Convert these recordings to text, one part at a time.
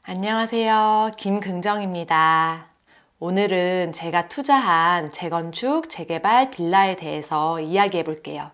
안녕하세요. 김긍정입니다. 오늘은 제가 투자한 재건축, 재개발 빌라에 대해서 이야기해 볼게요.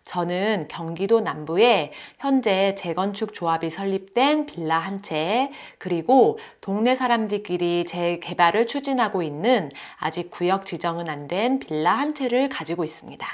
저는 경기도 남부에 현재 재건축 조합이 설립된 빌라 한 채, 그리고 동네 사람들끼리 재개발을 추진하고 있는 아직 구역 지정은 안 된 빌라 한 채를 가지고 있습니다.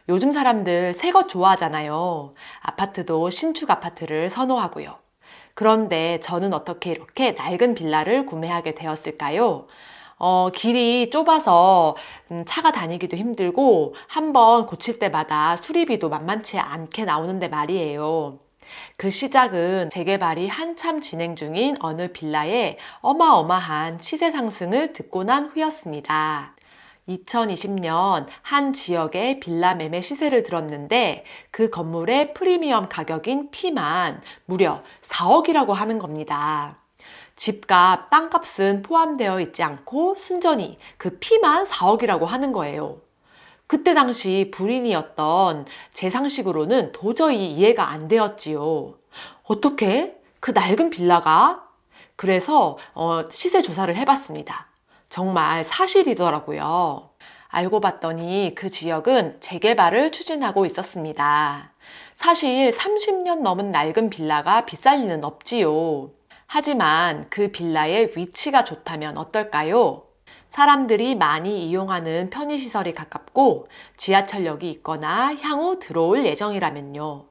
요즘 사람들 새 것 좋아하잖아요. 아파트도 신축 아파트를 선호하고요. 그런데 저는 어떻게 이렇게 낡은 빌라를 구매하게 되었을까요? 길이 좁아서 차가 다니기도 힘들고 한번 고칠 때마다 수리비도 만만치 않게 나오는데 말이에요. 그 시작은 재개발이 한참 진행 중인 어느 빌라의 어마어마한 시세 상승을 듣고 난 후였습니다. 2020년 한 지역의 빌라 매매 시세를 들었는데 그 건물의 프리미엄 가격인 P만 무려 4억이라고 하는 겁니다. 집값, 땅값은 포함되어 있지 않고 순전히 그 P만 4억이라고 하는 거예요. 그때 당시 불인이었던 제 상식으로는 도저히 이해가 안 되었지요. 어떻게? 그 낡은 빌라가? 그래서 시세 조사를 해봤습니다. 정말 사실이더라고요. 알고 봤더니 그 지역은 재개발을 추진하고 있었습니다. 사실 30년 넘은 낡은 빌라가 비쌀 리는 없지요. 하지만 그 빌라의 위치가 좋다면 어떨까요? 사람들이 많이 이용하는 편의시설이 가깝고 지하철역이 있거나 향후 들어올 예정이라면요.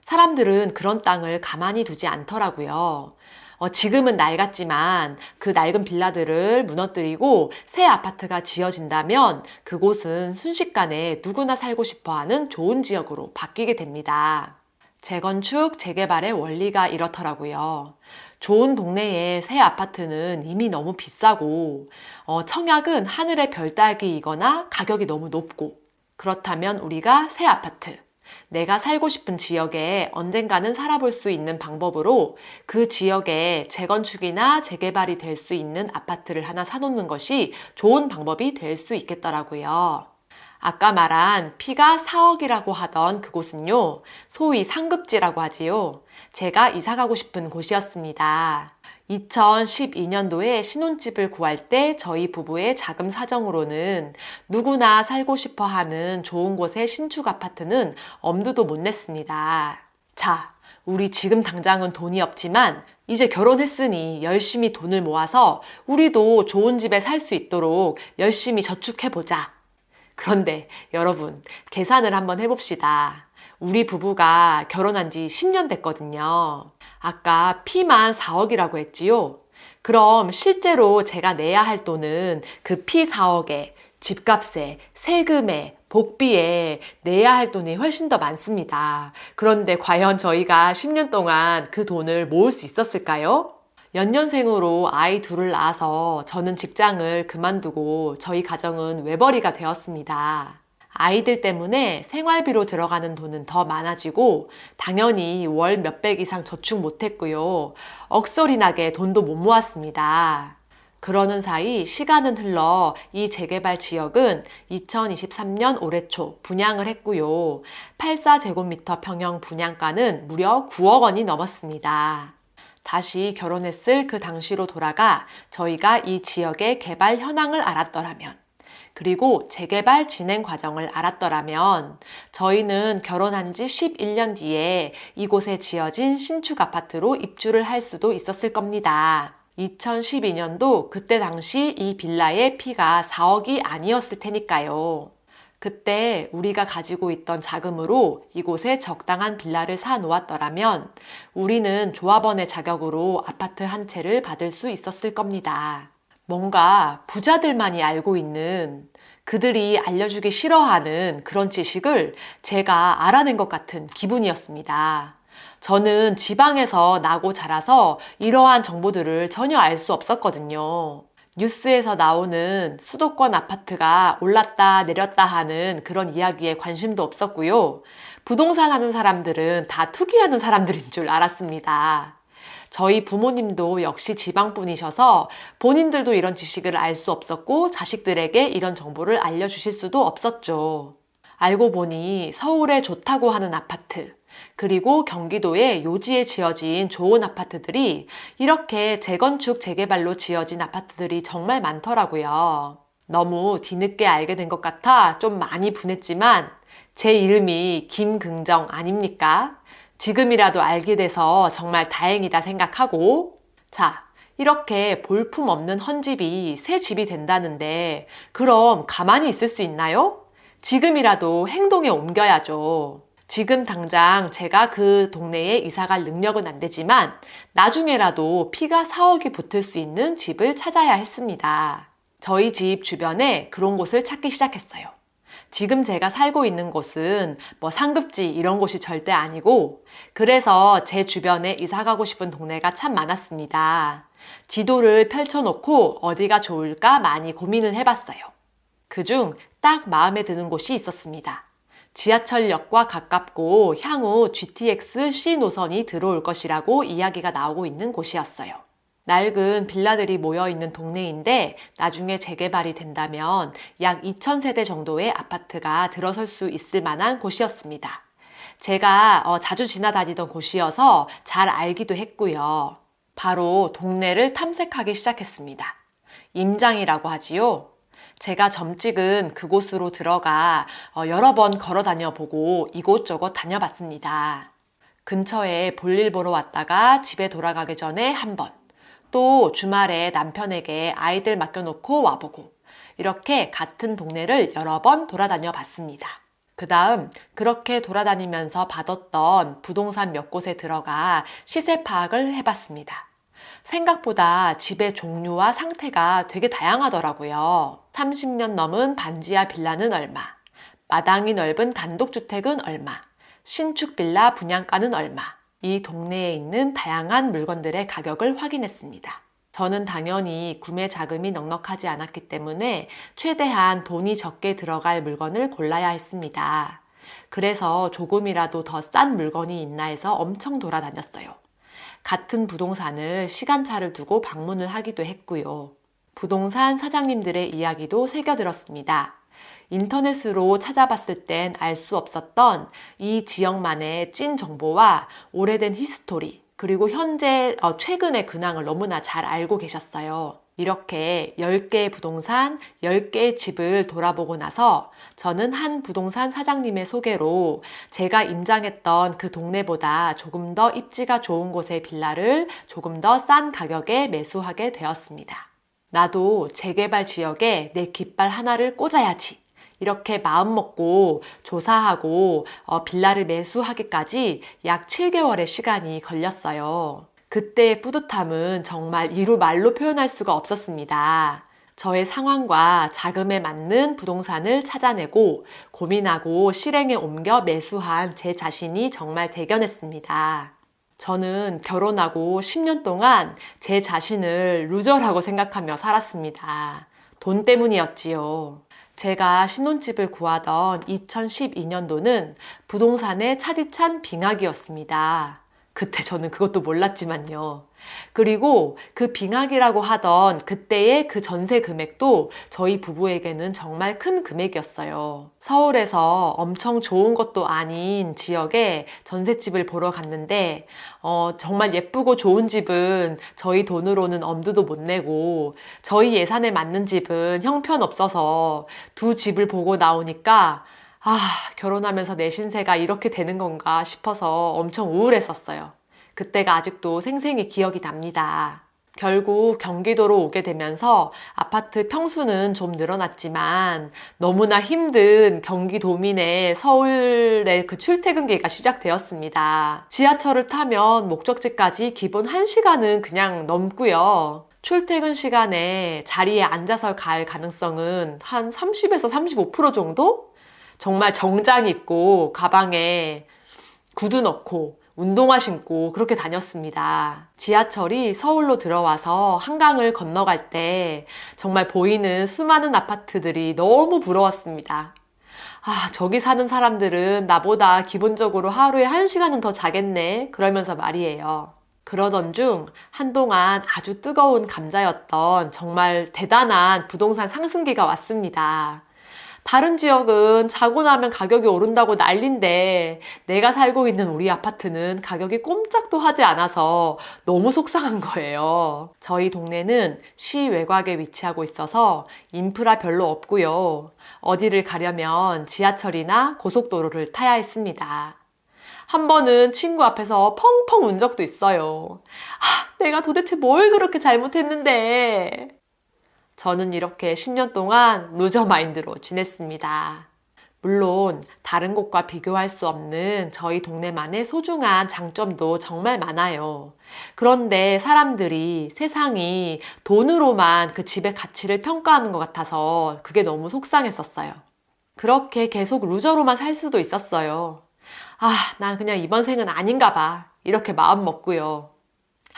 사람들은 그런 땅을 가만히 두지 않더라고요. 지금은 낡았지만 그 낡은 빌라들을 무너뜨리고 새 아파트가 지어진다면 그곳은 순식간에 누구나 살고 싶어 하는 좋은 지역으로 바뀌게 됩니다. 재건축, 재개발의 원리가 이렇더라고요. 좋은 동네의 새 아파트는 이미 너무 비싸고, 청약은 하늘의 별 따기이거나 가격이 너무 높고, 그렇다면 우리가 새 아파트, 내가 살고 싶은 지역에 언젠가는 살아볼 수 있는 방법으로 그 지역에 재건축이나 재개발이 될 수 있는 아파트를 하나 사놓는 것이 좋은 방법이 될 수 있겠더라고요. 아까 말한 P가 4억이라고 하던 그곳은요, 소위 상급지라고 하지요. 제가 이사 가고 싶은 곳이었습니다. 2012년도에 신혼집을 구할 때 저희 부부의 자금 사정으로는 누구나 살고 싶어 하는 좋은 곳의 신축 아파트는 엄두도 못 냈습니다. 자, 우리 지금 당장은 돈이 없지만 이제 결혼했으니 열심히 돈을 모아서 우리도 좋은 집에 살 수 있도록 열심히 저축해보자. 그런데 여러분, 계산을 한번 해봅시다. 우리 부부가 결혼한 지 10년 됐거든요. 아까 P만 4억이라고 했지요? 그럼 실제로 제가 내야 할 돈은 그 P 4억에 집값에, 세금에, 복비에 내야 할 돈이 훨씬 더 많습니다. 그런데 과연 저희가 10년 동안 그 돈을 모을 수 있었을까요? 연년생으로 아이 둘을 낳아서 저는 직장을 그만두고 저희 가정은 외벌이가 되었습니다. 아이들 때문에 생활비로 들어가는 돈은 더 많아지고 당연히 월 몇백 이상 저축 못했고요. 억소리나게 돈도 못 모았습니다. 그러는 사이 시간은 흘러 이 재개발 지역은 2023년 올해 초 분양을 했고요. 84제곱미터 평형 분양가는 무려 9억 원이 넘었습니다. 다시 결혼했을 그 당시로 돌아가 저희가 이 지역의 개발 현황을 알았더라면, 그리고 재개발 진행 과정을 알았더라면 저희는 결혼한 지 11년 뒤에 이곳에 지어진 신축 아파트로 입주를 할 수도 있었을 겁니다. 2012년도 그때 당시 이 빌라의 P가 4억이 아니었을 테니까요. 그때 우리가 가지고 있던 자금으로 이곳에 적당한 빌라를 사 놓았더라면 우리는 조합원의 자격으로 아파트 한 채를 받을 수 있었을 겁니다. 뭔가 부자들만이 알고 있는, 그들이 알려주기 싫어하는 그런 지식을 제가 알아낸 것 같은 기분이었습니다. 저는 지방에서 나고 자라서 이러한 정보들을 전혀 알 수 없었거든요. 뉴스에서 나오는 수도권 아파트가 올랐다 내렸다 하는 그런 이야기에 관심도 없었고요. 부동산 하는 사람들은 다 투기하는 사람들인 줄 알았습니다. 저희 부모님도 역시 지방 분이셔서 본인들도 이런 지식을 알 수 없었고 자식들에게 이런 정보를 알려주실 수도 없었죠. 알고 보니 서울에 좋다고 하는 아파트, 그리고 경기도의 요지에 지어진 좋은 아파트들이 이렇게 재건축, 재개발로 지어진 아파트들이 정말 많더라고요. 너무 뒤늦게 알게 된 것 같아 좀 많이 분했지만 제 이름이 김긍정 아닙니까? 지금이라도 알게 돼서 정말 다행이다 생각하고, 자, 이렇게 볼품없는 헌집이 새 집이 된다는데 그럼 가만히 있을 수 있나요? 지금이라도 행동에 옮겨야죠. 지금 당장 제가 그 동네에 이사갈 능력은 안 되지만 나중에라도 피가 4억이 붙을 수 있는 집을 찾아야 했습니다. 저희 집 주변에 그런 곳을 찾기 시작했어요. 지금 제가 살고 있는 곳은 뭐 상급지 이런 곳이 절대 아니고, 그래서 제 주변에 이사 가고 싶은 동네가 참 많았습니다. 지도를 펼쳐놓고 어디가 좋을까 많이 고민을 해봤어요. 그중 딱 마음에 드는 곳이 있었습니다. 지하철역과 가깝고 향후 GTX C 노선이 들어올 것이라고 이야기가 나오고 있는 곳이었어요. 낡은 빌라들이 모여있는 동네인데 나중에 재개발이 된다면 약 2,000세대 정도의 아파트가 들어설 수 있을 만한 곳이었습니다. 제가 자주 지나다니던 곳이어서 잘 알기도 했고요. 바로 동네를 탐색하기 시작했습니다. 임장이라고 하지요. 제가 점 찍은 그곳으로 들어가 여러 번 걸어 다녀보고 이곳저곳 다녀봤습니다. 근처에 볼일 보러 왔다가 집에 돌아가기 전에 한 번, 또 주말에 남편에게 아이들 맡겨놓고 와보고, 이렇게 같은 동네를 여러 번 돌아다녀 봤습니다. 그 다음 그렇게 돌아다니면서 받았던 부동산 몇 곳에 들어가 시세 파악을 해봤습니다. 생각보다 집의 종류와 상태가 되게 다양하더라고요. 30년 넘은 반지하 빌라는 얼마, 마당이 넓은 단독주택은 얼마, 신축 빌라 분양가는 얼마, 이 동네에 있는 다양한 물건들의 가격을 확인했습니다. 저는 당연히 구매 자금이 넉넉하지 않았기 때문에 최대한 돈이 적게 들어갈 물건을 골라야 했습니다. 그래서 조금이라도 더 싼 물건이 있나 해서 엄청 돌아다녔어요. 같은 부동산을 시간차를 두고 방문을 하기도 했고요. 부동산 사장님들의 이야기도 새겨들었습니다. 인터넷으로 찾아봤을 땐 알 수 없었던 이 지역만의 찐 정보와 오래된 히스토리, 그리고 현재 최근의 근황을 너무나 잘 알고 계셨어요. 이렇게 10개의 부동산, 10개의 집을 돌아보고 나서 저는 한 부동산 사장님의 소개로 제가 임장했던 그 동네보다 조금 더 입지가 좋은 곳의 빌라를 조금 더 싼 가격에 매수하게 되었습니다. 나도 재개발 지역에 내 깃발 하나를 꽂아야지. 이렇게 마음먹고 조사하고 빌라를 매수하기까지 약 7개월의 시간이 걸렸어요. 그때의 뿌듯함은 정말 이루 말로 표현할 수가 없었습니다. 저의 상황과 자금에 맞는 부동산을 찾아내고 고민하고 실행에 옮겨 매수한 제 자신이 정말 대견했습니다. 저는 결혼하고 10년 동안 제 자신을 루저라고 생각하며 살았습니다. 돈 때문이었지요. 제가 신혼집을 구하던 2012년도는 부동산의 차디찬 빙하기였습니다. 그때 저는 그것도 몰랐지만요. 그리고 그 빙하기라고 하던 그때의 그 전세 금액도 저희 부부에게는 정말 큰 금액이었어요. 서울에서 엄청 좋은 것도 아닌 지역에 전셋집을 보러 갔는데 정말 예쁘고 좋은 집은 저희 돈으로는 엄두도 못 내고 저희 예산에 맞는 집은 형편없어서 두 집을 보고 나오니까 결혼하면서 내 신세가 이렇게 되는 건가 싶어서 엄청 우울했었어요. 그때가 아직도 생생히 기억이 납니다. 결국 경기도로 오게 되면서 아파트 평수는 좀 늘어났지만 너무나 힘든 경기도민의 서울의 그 출퇴근기가 시작되었습니다. 지하철을 타면 목적지까지 기본 1시간은 그냥 넘고요. 출퇴근 시간에 자리에 앉아서 갈 가능성은 한 30에서 35% 정도? 정말 정장 입고 가방에 구두 넣고 운동화 신고 그렇게 다녔습니다. 지하철이 서울로 들어와서 한강을 건너갈 때 정말 보이는 수많은 아파트들이 너무 부러웠습니다. 저기 사는 사람들은 나보다 기본적으로 하루에 1시간은 더 자겠네. 그러면서 말이에요. 그러던 중 한동안 아주 뜨거운 감자였던 정말 대단한 부동산 상승기가 왔습니다. 다른 지역은 자고 나면 가격이 오른다고 난린데 내가 살고 있는 우리 아파트는 가격이 꼼짝도 하지 않아서 너무 속상한 거예요. 저희 동네는 시 외곽에 위치하고 있어서 인프라 별로 없고요. 어디를 가려면 지하철이나 고속도로를 타야 했습니다. 한 번은 친구 앞에서 펑펑 운 적도 있어요. 내가 도대체 뭘 그렇게 잘못했는데. 저는 이렇게 10년 동안 루저 마인드로 지냈습니다. 물론 다른 곳과 비교할 수 없는 저희 동네만의 소중한 장점도 정말 많아요. 그런데 사람들이 세상이 돈으로만 그 집의 가치를 평가하는 것 같아서 그게 너무 속상했었어요. 그렇게 계속 루저로만 살 수도 있었어요. 난 그냥 이번 생은 아닌가 봐. 이렇게 마음 먹고요.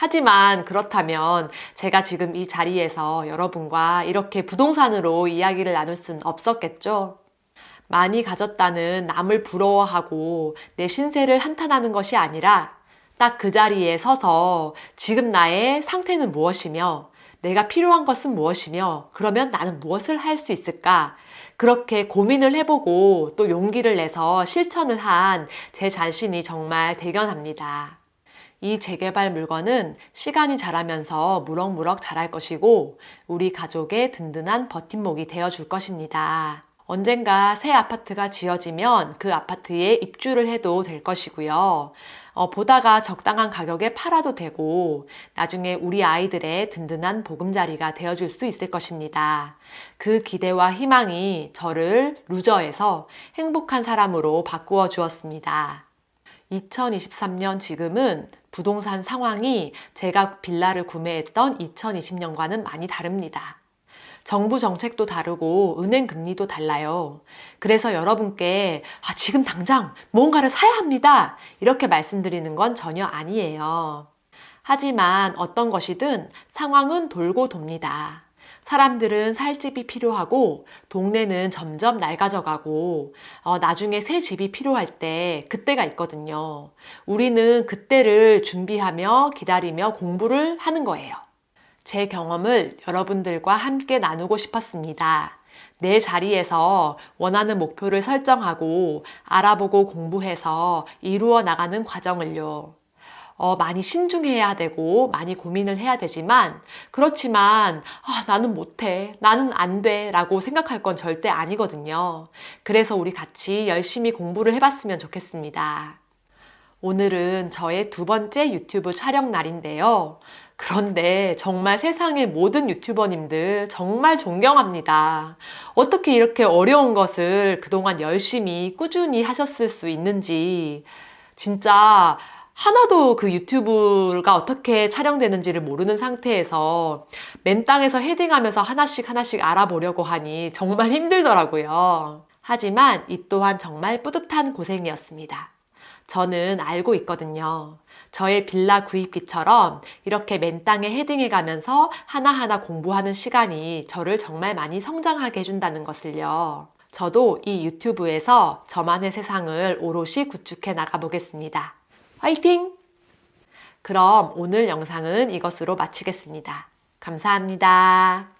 하지만 그렇다면 제가 지금 이 자리에서 여러분과 이렇게 부동산으로 이야기를 나눌 순 없었겠죠? 많이 가졌다는 남을 부러워하고 내 신세를 한탄하는 것이 아니라 딱 그 자리에 서서 지금 나의 상태는 무엇이며 내가 필요한 것은 무엇이며 그러면 나는 무엇을 할 수 있을까? 그렇게 고민을 해보고 또 용기를 내서 실천을 한 제 자신이 정말 대견합니다. 이 재개발 물건은 시간이 자라면서 무럭무럭 자랄 것이고 우리 가족의 든든한 버팀목이 되어줄 것입니다. 언젠가 새 아파트가 지어지면 그 아파트에 입주를 해도 될 것이고요. 보다가 적당한 가격에 팔아도 되고 나중에 우리 아이들의 든든한 보금자리가 되어줄 수 있을 것입니다. 그 기대와 희망이 저를 루저에서 행복한 사람으로 바꾸어 주었습니다. 2023년 지금은 부동산 상황이 제가 빌라를 구매했던 2020년과는 많이 다릅니다. 정부 정책도 다르고 은행 금리도 달라요. 그래서 여러분께 지금 당장 무언가를 사야 합니다. 이렇게 말씀드리는 건 전혀 아니에요. 하지만 어떤 것이든 상황은 돌고 돕니다. 사람들은 살 집이 필요하고 동네는 점점 낡아져가고 나중에 새 집이 필요할 때 그때가 있거든요. 우리는 그때를 준비하며 기다리며 공부를 하는 거예요. 제 경험을 여러분들과 함께 나누고 싶었습니다. 내 자리에서 원하는 목표를 설정하고 알아보고 공부해서 이루어 나가는 과정을요. 많이 신중해야 되고 많이 고민을 해야 되지만 그렇지만 나는 못해, 나는 안 돼 라고 생각할 건 절대 아니거든요. 그래서 우리 같이 열심히 공부를 해봤으면 좋겠습니다. 오늘은 저의 2번째 유튜브 촬영 날인데요. 그런데 정말 세상의 모든 유튜버님들 정말 존경합니다. 어떻게 이렇게 어려운 것을 그동안 열심히 꾸준히 하셨을 수 있는지 진짜 하나도 그 유튜브가 어떻게 촬영되는지를 모르는 상태에서 맨 땅에서 헤딩하면서 하나씩 알아보려고 하니 정말 힘들더라고요. 하지만 이 또한 정말 뿌듯한 고생이었습니다. 저는 알고 있거든요. 저의 빌라 구입기처럼 이렇게 맨 땅에 헤딩해가면서 하나하나 공부하는 시간이 저를 정말 많이 성장하게 해준다는 것을요. 저도 이 유튜브에서 저만의 세상을 오롯이 구축해 나가보겠습니다. 화이팅! 그럼 오늘 영상은 이것으로 마치겠습니다. 감사합니다.